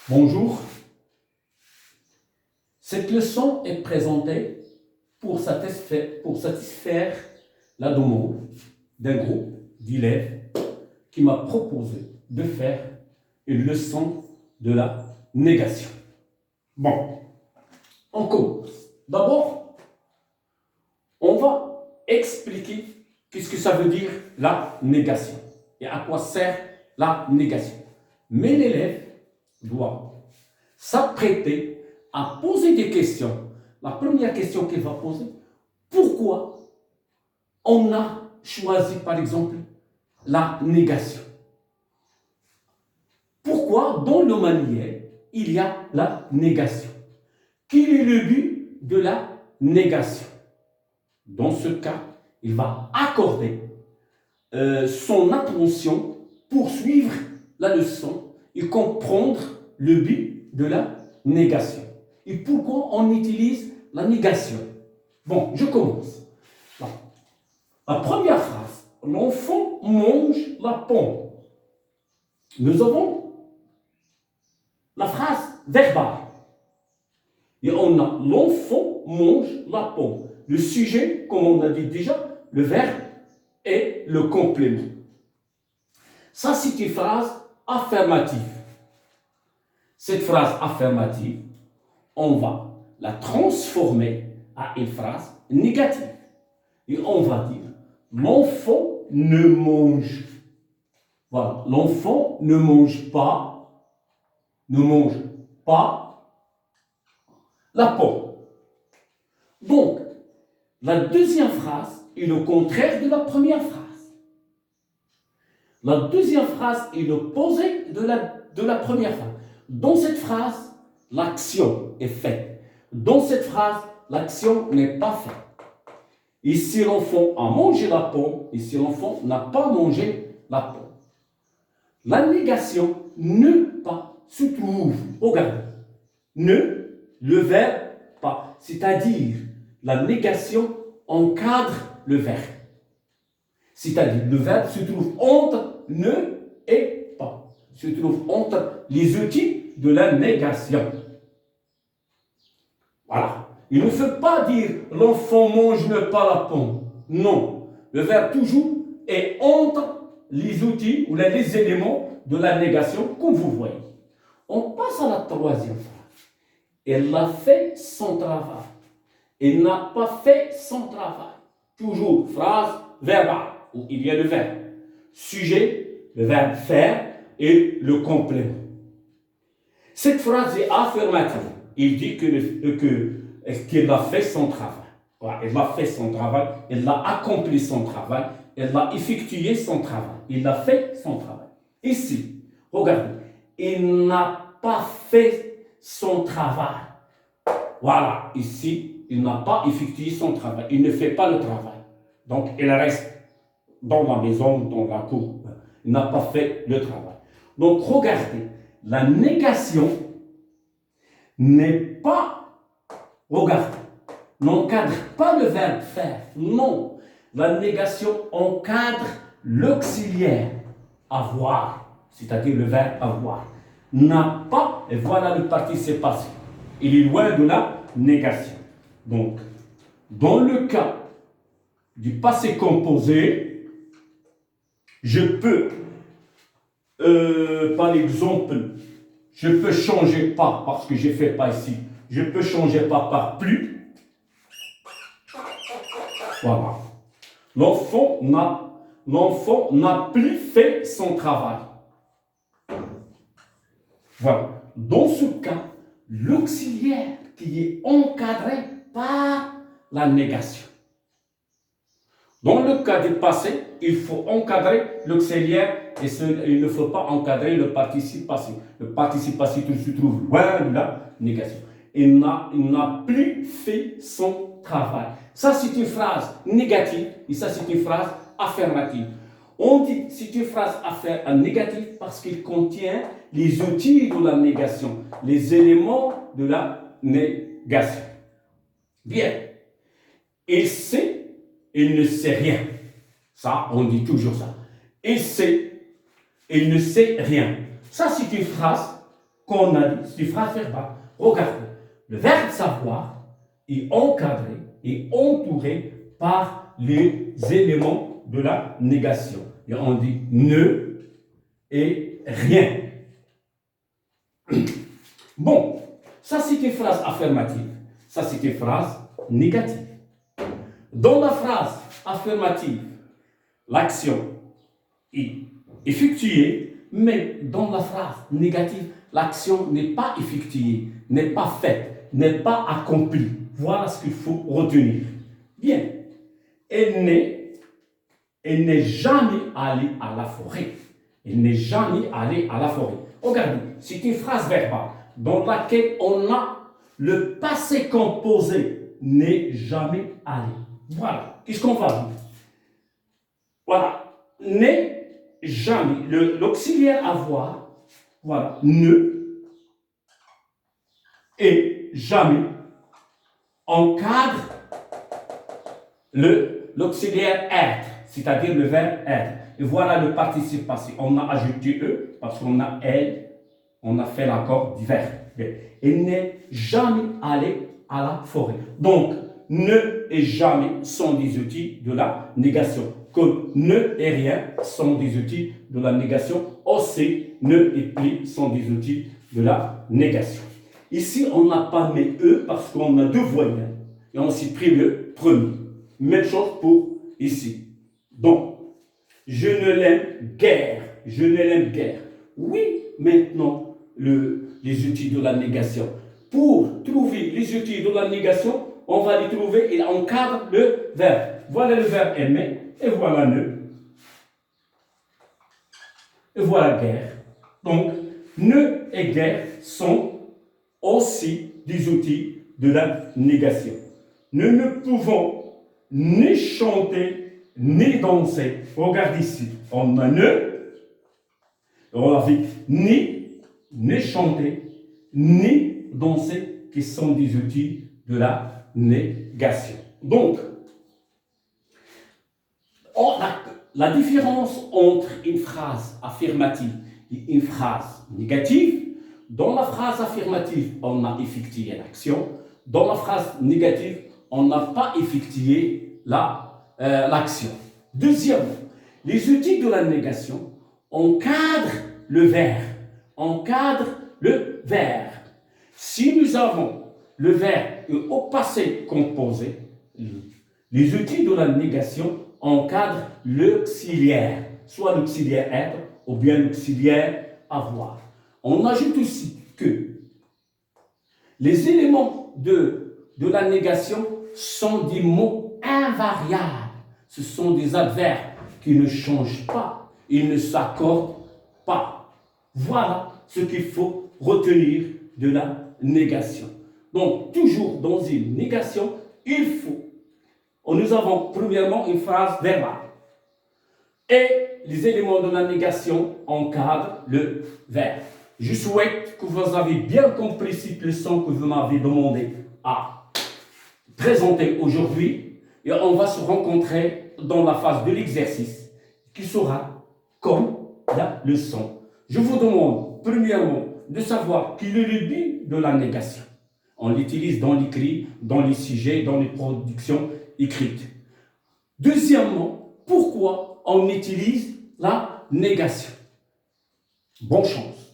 Bonjour. Cette leçon est présentée pour satisfaire la demande d'un groupe d'élèves qui m'a proposé de faire une leçon de la négation. Bon, on commence. D'abord, on va expliquer qu'est-ce que ça veut dire la négation et à quoi sert la négation. Mais l'élève doit s'apprêter à poser des questions. La première question qu'il va poser, pourquoi on a choisi par exemple la négation? Pourquoi dans le manuel il y a la négation? Quel est le but de la négation? Dans ce cas, il va accorder son attention pour suivre la leçon et comprendre le but de la négation. Et pourquoi on utilise la négation? Bon, je commence. La première phrase, l'enfant mange la pomme. Nous avons la phrase verbale. Et on a l'enfant mange la pomme. Le sujet, comme on a dit déjà, le verbe et le complément. Ça, c'est une phrase affirmative. Cette phrase affirmative, on va la transformer à une phrase négative. Et on va dire, l'enfant ne mange. Voilà, l'enfant ne mange pas la pomme. Donc, la deuxième phrase est le contraire de la première phrase. La deuxième phrase est l'opposé de la première phrase. Dans cette phrase, l'action est faite. Dans cette phrase, l'action n'est pas faite. Et si l'enfant a mangé la pomme, et si l'enfant n'a pas mangé la pomme. La négation ne pas se trouve. Regardez. Ne, le verbe pas. C'est-à-dire, la négation encadre le verbe. C'est-à-dire, le verbe se trouve entre ne et pas. Se trouve entre les outils de la négation. Voilà. Il ne faut pas dire l'enfant mange pas la pomme. Non. Le verbe toujours est entre les outils ou les éléments de la négation, comme vous voyez. On passe à la troisième phrase. Elle a fait son travail. Elle n'a pas fait son travail. Toujours phrase verbale, où il y a le verbe. Sujet, le verbe faire et le complément. Cette phrase est affirmative. Il dit qu'elle a fait son travail. Voilà, elle a fait son travail, elle a accompli son travail, elle a effectué son travail. Il a fait son travail. Ici, regardez, il n'a pas fait son travail. Voilà, ici, il n'a pas effectué son travail. Il ne fait pas le travail. Donc, il reste dans la maison, dans la cour. Il n'a pas fait le travail. Donc, regardez, la négation n'est pas, regardez, n'encadre pas le verbe faire. Non, la négation encadre l'auxiliaire avoir, c'est-à-dire le verbe avoir. N'a pas, et voilà le participe passé. Il est loin de la négation. Donc, dans le cas du passé composé, je peux, par exemple, je peux changer pas, parce que j'ai fait pas ici, je peux changer pas par plus. Voilà. L'enfant n'a plus fait son travail. Voilà. Dans ce cas, l'auxiliaire qui est encadré par la négation. Dans le cas du passé, il faut encadrer l'auxiliaire et il ne faut pas encadrer le participe passé. Le participe passé se trouve loin de la négation. Il n'a plus fait son travail. Ça, c'est une phrase négative et ça, c'est une phrase affirmative. On dit c'est une phrase négative parce qu'il contient les outils de la négation, les éléments de la négation. Bien. Il sait, il ne sait rien. Ça, on dit toujours ça. Il sait, il ne sait rien. Ça, c'est une phrase qu'on a dit, c'est une phrase verbale. Regardez, le verbe savoir est encadré et entouré par les éléments de la négation. Et on dit ne et rien. Bon, ça c'est une phrase affirmative, ça c'est une phrase négative. Dans la phrase affirmative, l'action est effectuée, mais dans la phrase négative, l'action n'est pas effectuée, n'est pas faite, n'est pas accomplie. Voilà ce qu'il faut retenir. Bien, elle n'est jamais allée à la forêt. Elle n'est jamais allée à la forêt. Regardez, c'est une phrase verbale dans laquelle on a le passé composé n'est jamais allé. Voilà, qu'est-ce qu'on va dire? Voilà, n'est jamais, l'auxiliaire avoir, voilà, ne et jamais encadre l'auxiliaire être, c'est-à-dire le verbe être. Et voilà le participe passé. On a ajouté eux parce qu'on a elle, on a fait l'accord divers. Elle n'est jamais allée à la forêt. Donc, ne et jamais sont des outils de la négation. Comme ne et rien sont des outils de la négation. Aussi, ne et pli sont des outils de la négation. Ici, on n'a pas mis eux parce qu'on a deux voyelles. Et on s'est pris le premier. Même chose pour ici. Donc, je ne l'aime guère. Je ne l'aime guère. Oui, maintenant, les outils de la négation. Pour trouver les outils de la négation, on va les trouver et on cadre le verbe. Voilà le verbe aimer et voilà ne. Et voilà guère. Donc, ne et guère sont aussi des outils de la négation. Nous ne pouvons ni chanter, ni danser. Regarde ici. On a ne, on a vu ni chanter, ni danser, qui sont des outils de la négation. Donc, la différence entre une phrase affirmative et une phrase négative, dans la phrase affirmative, on a effectué l'action. Dans la phrase négative, on n'a pas effectué l'action. Deuxièmement, les outils de la négation encadrent le verbe. Encadrent le verbe. Si nous avons le verbe au passé composé, les outils de la négation encadrent l'auxiliaire, soit l'auxiliaire être ou bien l'auxiliaire avoir. On ajoute aussi que les éléments de la négation sont des mots invariables. Ce sont des adverbes qui ne changent pas, ils ne s'accordent pas. Voilà ce qu'il faut retenir de la négation. Donc, toujours dans une négation, il faut. Nous avons premièrement une phrase verbale. Et les éléments de la négation encadrent le verbe. Je souhaite que vous avez bien compris cette leçon que vous m'avez demandé à présenter aujourd'hui. Et on va se rencontrer dans la phase de l'exercice qui sera comme la leçon. Je vous demande premièrement de savoir quel est le but de la négation. On l'utilise dans l'écrit, dans les sujets, dans les productions écrites. Deuxièmement, pourquoi on utilise la négation? Bonne chance.